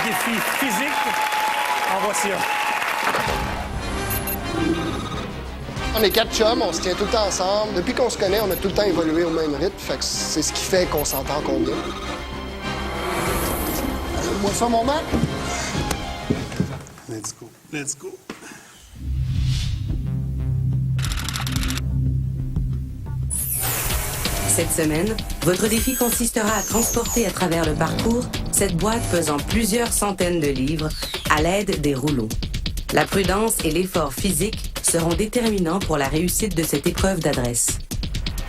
défis physiques. En voici un. On est 4 chums, on se tient tout le temps ensemble. Depuis qu'on se connaît, on a tout le temps évolué au même rythme. Fait que c'est ce qui fait qu'on s'entend qu'on bien. Moi ça, mon Mac. Let's go. Let's go. Cette semaine, votre défi consistera à transporter à travers le parcours cette boîte pesant plusieurs centaines de livres à l'aide des rouleaux. La prudence et l'effort physique seront déterminants pour la réussite de cette épreuve d'adresse.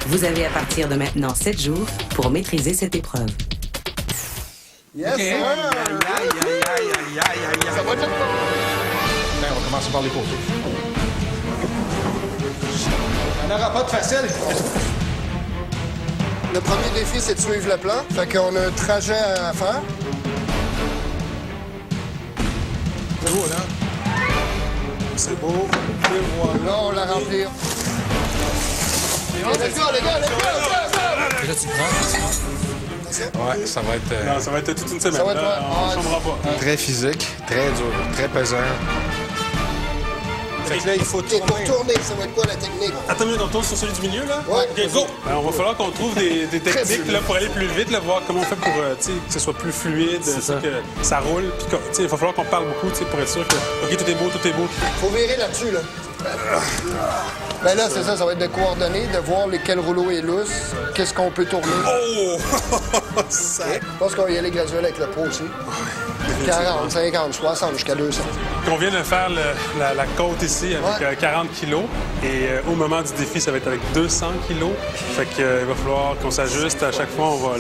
Vous avez à partir de maintenant 7 jours pour maîtriser cette épreuve. Yes, OK. sir! Ça va être le fun. Ben, on va commencer par les côtés. On n'aura pas de facile. Le premier défi, c'est de suivre le plan. Fait qu'on a un trajet à faire. C'est beau, là. C'est beau. Et voilà, on l'a rempli. Let's go, les gars, let's go! Là, tu prends. Ouais, ça va être Non, ça va être toute une semaine. Ça va être Là, on ne chambera pas. très physique, très dur, très pesant. Fait que là, il faut OK, pour tourner. tourner, ça va être quoi la technique? Attends une minute, on tourne sur celui du milieu, là? Ouais. OK, go! On va falloir qu'on trouve des techniques dur. là, pour aller plus vite, là, voir comment on fait pour tu sais, que ce soit plus fluide, que ça roule. Puis tu sais, il va falloir qu'on parle beaucoup tu sais, pour être sûr que, OK, tout est beau, tout est beau. Faut virer là-dessus, là. Ben là, c'est ça, ça va être de coordonner, de voir quel rouleau est lousse, qu'est-ce qu'on peut tourner. Oh! Ça... Je pense qu'on va y aller graduel avec le pro aussi. 40, 50, 60, jusqu'à 200. On vient de faire la côte ici avec Ouais. 40 kilos. Et au moment du défi, ça va être avec 200 kilos. Fait qu'il va falloir qu'on s'ajuste. À chaque fois, on va...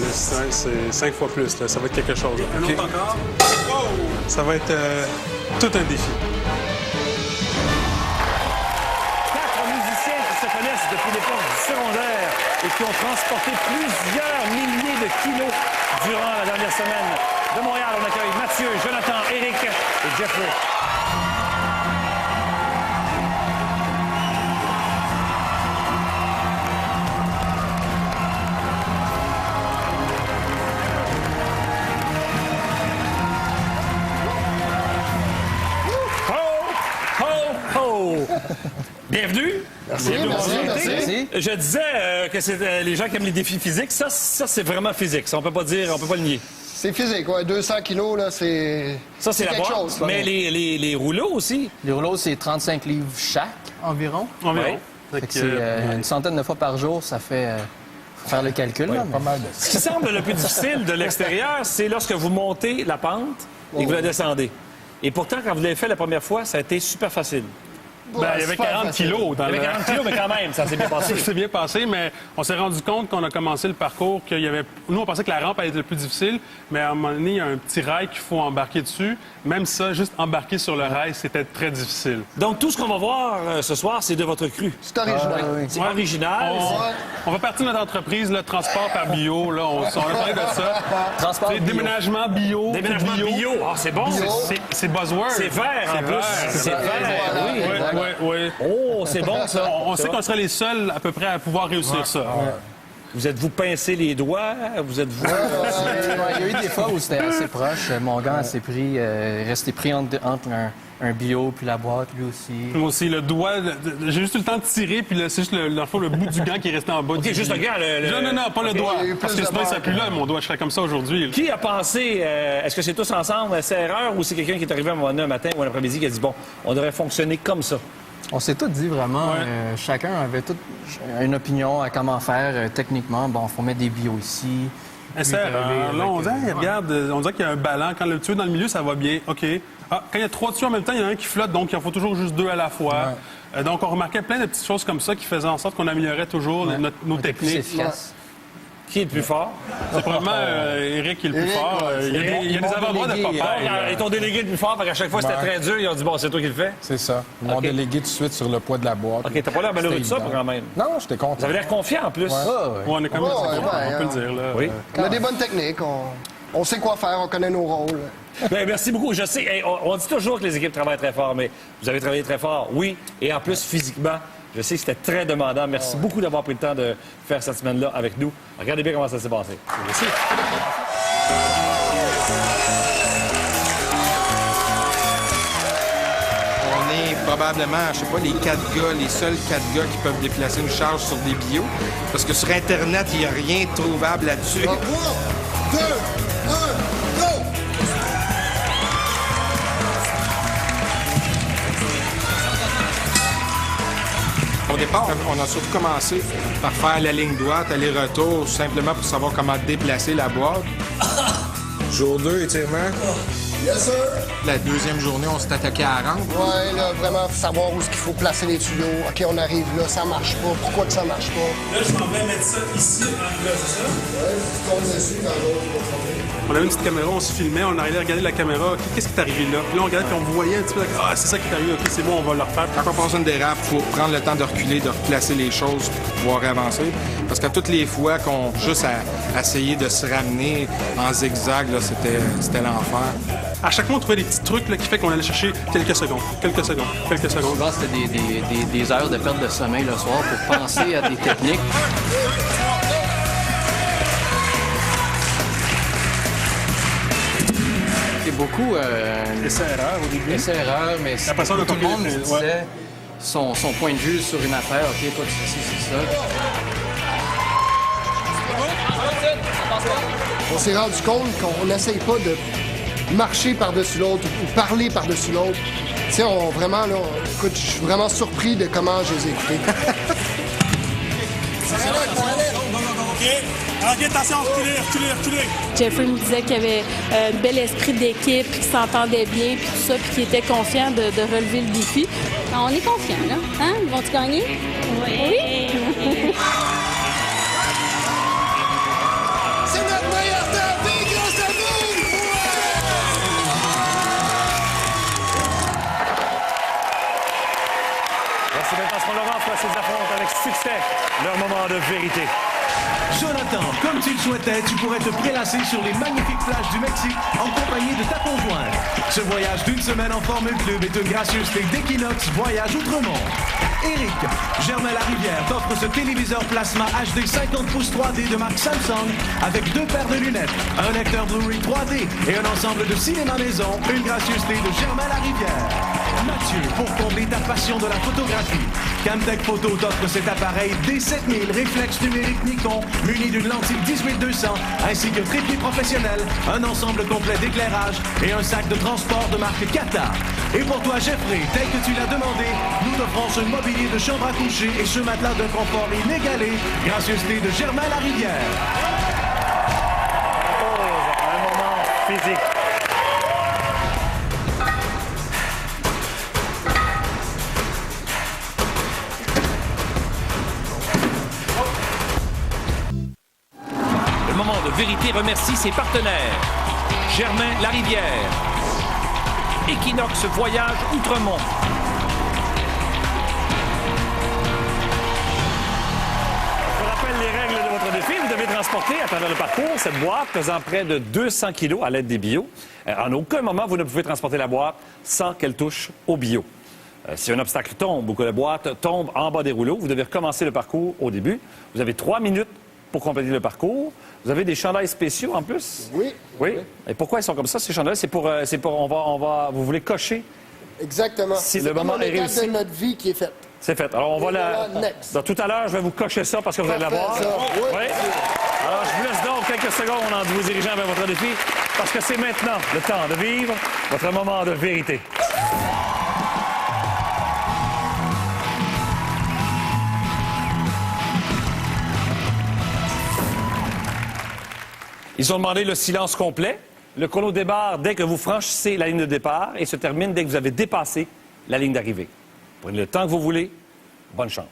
C'est 5 fois plus. Là. Ça va être quelque chose. Un autre encore. Oh! Ça va être tout un défi. 4 musiciens qui se connaissent depuis l'époque du secondaire et qui ont transporté plusieurs milliers de kilos durant la dernière semaine. De Montréal, on accueille Mathieu, Jonathan, Éric et Jeffrey. Ho! Ho! Ho! Bienvenue. Merci, merci. Je disais que c'est les gens qui aiment les défis physiques. Ça c'est vraiment physique. Ça, on peut pas dire, on peut pas le nier. C'est physique, ouais. 200 kilos, là, c'est... Ça, c'est la quelque boîte. chose, là. Mais les rouleaux aussi. Les rouleaux, c'est 35 livres chaque, environ. Environ. Ouais. Fait Fait que, que c'est une centaine de fois par jour, ça fait... faut faire le calcul, là. Pas mal de Ce qui semble le plus difficile de l'extérieur, c'est lorsque vous montez la pente et que vous la descendez. Et pourtant, quand vous l'avez fait la première fois, ça a été super facile. ben, il y avait super 40 facile. kilos dans Il y avait le... 40 kilos, mais quand même, ça s'est bien passé. Ça s'est bien passé, mais on s'est rendu compte qu'on a commencé le parcours qu'il y avait... Nous, on pensait que la rampe allait être le plus difficile, mais à un moment donné, il y a un petit rail qu'il faut embarquer dessus. Même ça, juste embarquer sur le rail, c'était très difficile. Donc, tout ce qu'on va voir ce soir, c'est de votre cru. C'est original. C'est original. On va partir de notre entreprise, le transport par bio. Là, on a parlé de ça. Transport C'est bio. déménagement bio. Déménagement bio. Ah, c'est bon. C'est buzzword. C'est vert, en plus. C'est vert, oui. Oui. Oh, c'est bon, ça. On sait qu'on serait les seuls à peu près à pouvoir réussir ça. Vous êtes-vous pincé les doigts? Vous êtes-vous... Il y a eu des fois où c'était assez proche. Mon gant s'est pris, resté pris entre un bio puis la boîte, lui aussi. Moi aussi, le doigt, j'ai juste eu le temps de tirer, puis là, c'est juste dans le fond, le bout du gant qui est resté en bas. OK, juste le gant. Non, pas le doigt. il y a eu Parce plus que de sinon, il serait barres. plus là, mon doigt. Je serais comme ça aujourd'hui. là. Qui a pensé, est-ce que c'est tous ensemble, c'est erreur, ou c'est quelqu'un qui est arrivé à un moment donné, un matin ou un après-midi qui a dit, bon, on devrait fonctionner comme ça? On s'est tous dit vraiment, chacun avait toute une opinion à comment faire techniquement. Bon, il faut mettre des bio ici. C'est erreur. Là, on dit, hey, regarde, on dirait qu'il y a un ballon. Quand le tuyau est dans le milieu, ça va bien. OK. Ah, quand il y a 3 tuyaux en même temps, il y en a un qui flotte, donc il en faut toujours juste 2 à la fois. Donc, on remarquait plein de petites choses comme ça qui faisaient en sorte qu'on améliorait toujours nos Plus techniques. efficace. Qui est le plus fort? C'est probablement Eric qui est le plus Eric, fort. ouais, Il y a c'est des, il y a bon. des avant-bras de Délégué, papa. Et ton délégué le plus fort, parce qu'à chaque fois, c'était très dur. Ils ont dit, bon, c'est toi qui le fais. C'est ça. Ils m'ont OK. délégué tout de suite sur le poids de la boîte. OK, t'as pas l'air malheureux de ça, C'était quand même. Non, j'étais content. Vous avez l'air confiant, en plus. Ouais, on est comme Ouais, on ouais, peut le dire. Là. Oui. On a des bonnes techniques, on sait quoi faire, on connaît nos rôles. Bien, merci beaucoup. Je sais, hey, on dit toujours que les équipes travaillent très fort, mais vous avez travaillé très fort, oui. Et en plus, physiquement, je sais que c'était très demandant. Merci beaucoup d'avoir pris le temps de faire cette semaine-là avec nous. Regardez bien comment ça s'est passé. Merci. probablement, je sais pas, les seuls 4 gars qui peuvent déplacer une charge sur des bio. Parce que sur Internet, il n'y a rien de trouvable là-dessus. 3, 2, 1, go! Au départ, on a surtout commencé par faire la ligne droite, aller-retour, simplement pour savoir comment déplacer la boîte. Jour 2, étirement. Yes, sir! La deuxième journée, on s'est attaqué à la rampe. Ouais, là, vraiment savoir où est-ce qu'il faut placer les tuyaux. OK, on arrive là, ça marche pas. Pourquoi que ça marche pas? Là, je m'en vais mettre ça ici, là, c'est ça? Ouais, tu tombes dessus dans l'autre. On avait une petite caméra, on se filmait, on arrivait à regarder la caméra. OK, qu'est-ce qui est arrivé là? Puis là, on regardait, puis on voyait un petit peu. Ah, c'est ça qui est arrivé. OK, c'est bon, on va le refaire. Quand on passe une dérape, il faut prendre le temps de reculer, de replacer les choses pour pouvoir avancer. Parce que toutes les fois qu'on juste à essayer de se ramener en zigzag, là, c'était l'enfer. À chaque fois, on trouvait des petits trucs là, qui fait qu'on allait chercher quelques secondes. Souvent, c'était des heures de perte de sommeil le soir pour penser à des techniques. C'est beaucoup Essai-erreur au début. essai-erreur, mais Après ça, on a tout le monde nous compris, disait ouais. son point de vue sur une affaire. OK, toi, tu fais ci, c'est ça. On s'est rendu compte qu'on n'essaye pas de marcher par-dessus l'autre ou parler par-dessus l'autre. Tu sais, vraiment, là, écoute, je suis vraiment surpris de comment je les ai écoutés. OK, attention, reculez. Jeffrey me disait qu'il avait un bel esprit d'équipe, qu'il s'entendait bien, puis tout ça, puis qu'il était confiant de relever le défi. On est confiants, là. Hein? Ils vont-tu gagner? Oui. C'est notre meilleur temps! Vive grâce à vous! Voici maintenant ce Laurent Français affrontent avec succès leur moment de vérité. Jonathan, comme tu le souhaitais, tu pourrais te prélasser sur les magnifiques plages du Mexique en compagnie de ta conjointe. Ce voyage d'une semaine en Formule Club est une gracieuseté d'Equinox Voyage Outremont. Éric, Germain Larivière t'offre ce téléviseur plasma HD 50 pouces 3D de marque Samsung avec 2 paires de lunettes, un lecteur Blu-ray 3D et un ensemble de cinéma maison, une gracieuseté de Germain Larivière. Mathieu, pour combler ta passion de la photographie, Camtech Photo t'offre cet appareil D7000 réflexe numérique Nikon muni d'une lentille 18-200 ainsi qu'un trépied professionnel, un ensemble complet d'éclairage et un sac de transport de marque Kata. Et pour toi, Jeffrey, tel que tu l'as demandé, nous t'offrons ce mobilier de chambre à coucher et ce matelas d'un confort inégalé, gracieuseté de Germain Larivière. Un moment physique. Le moment de vérité remercie ses partenaires. Germain Larivière, Equinox Voyage Outremont, Je vous rappelle les règles de votre défi. Vous devez transporter à travers le parcours cette boîte pesant près de 200 kilos à l'aide des bio. En aucun moment, vous ne pouvez transporter la boîte sans qu'elle touche au bio. Si un obstacle tombe ou que la boîte tombe en bas des rouleaux, vous devez recommencer le parcours au début. Vous avez 3 minutes pour compléter le parcours. Vous avez des chandails spéciaux en plus? Oui. Oui. Et pourquoi ils sont comme ça, ces chandails? C'est pour vous voulez cocher? Exactement. Si C'est le moment comme est une étape réussi. de notre vie qui est faite. C'est fait. Alors, on va voilà, next. Donc, tout à l'heure, je vais vous cocher ça parce que vous allez l'avoir. Parfait, ça. Oui. Alors, je vous laisse donc quelques secondes en vous dirigeant vers votre défi parce que c'est maintenant le temps de vivre votre moment de vérité. Ils ont demandé le silence complet. Le chrono démarre dès que vous franchissez la ligne de départ et se termine dès que vous avez dépassé la ligne d'arrivée. Prenez le temps que vous voulez. Bonne chance.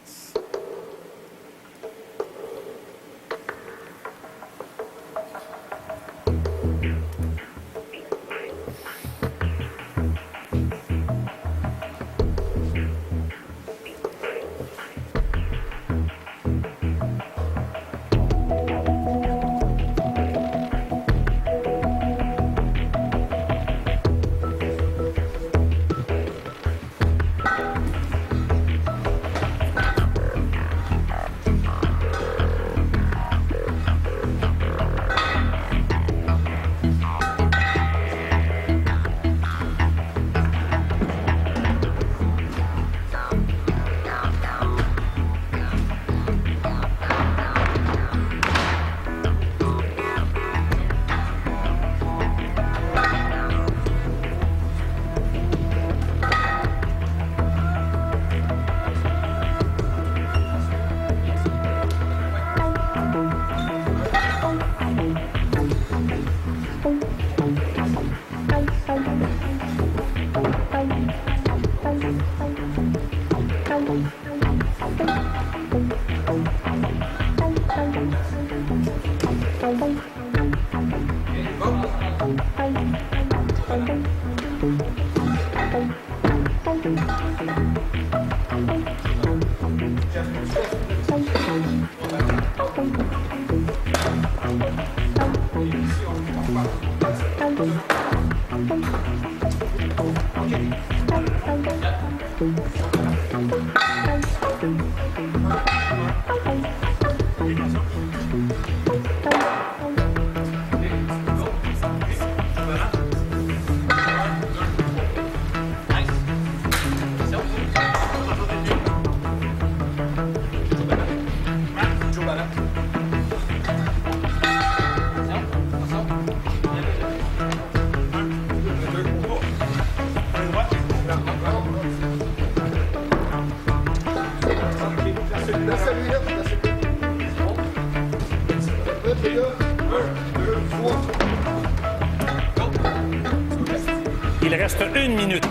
Il reste 1 minute.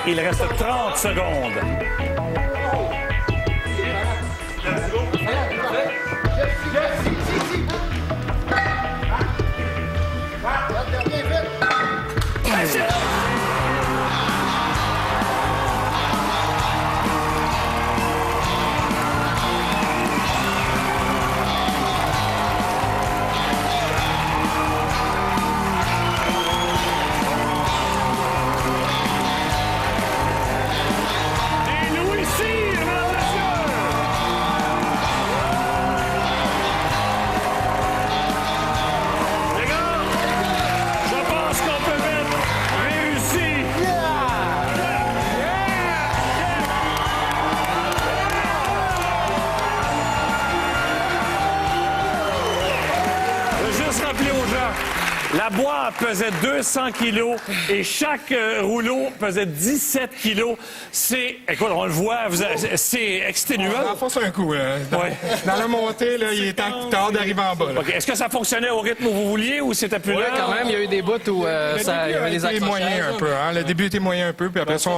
Il reste 30 secondes. La boîte pesait 200 kilos et chaque rouleau pesait 17 kilos. C'est, écoute, on le voit, c'est exténuant. Ça force un coup. Dans la montée, là, il est tard d'arriver en bas. Okay. Est-ce que ça fonctionnait au rythme où vous vouliez ou c'était plus là? lent? Quand même, il y a eu des bouts où il y avait des accrochages. Moyen un peu, hein? Le début était moyen un peu, puis après ça,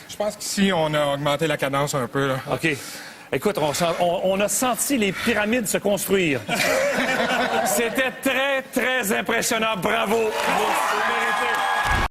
je pense qu'ici, on a augmenté la cadence un peu. Là. OK. Écoute, on a senti les pyramides se construire. C'était très, très impressionnant. Bravo. Vous méritez.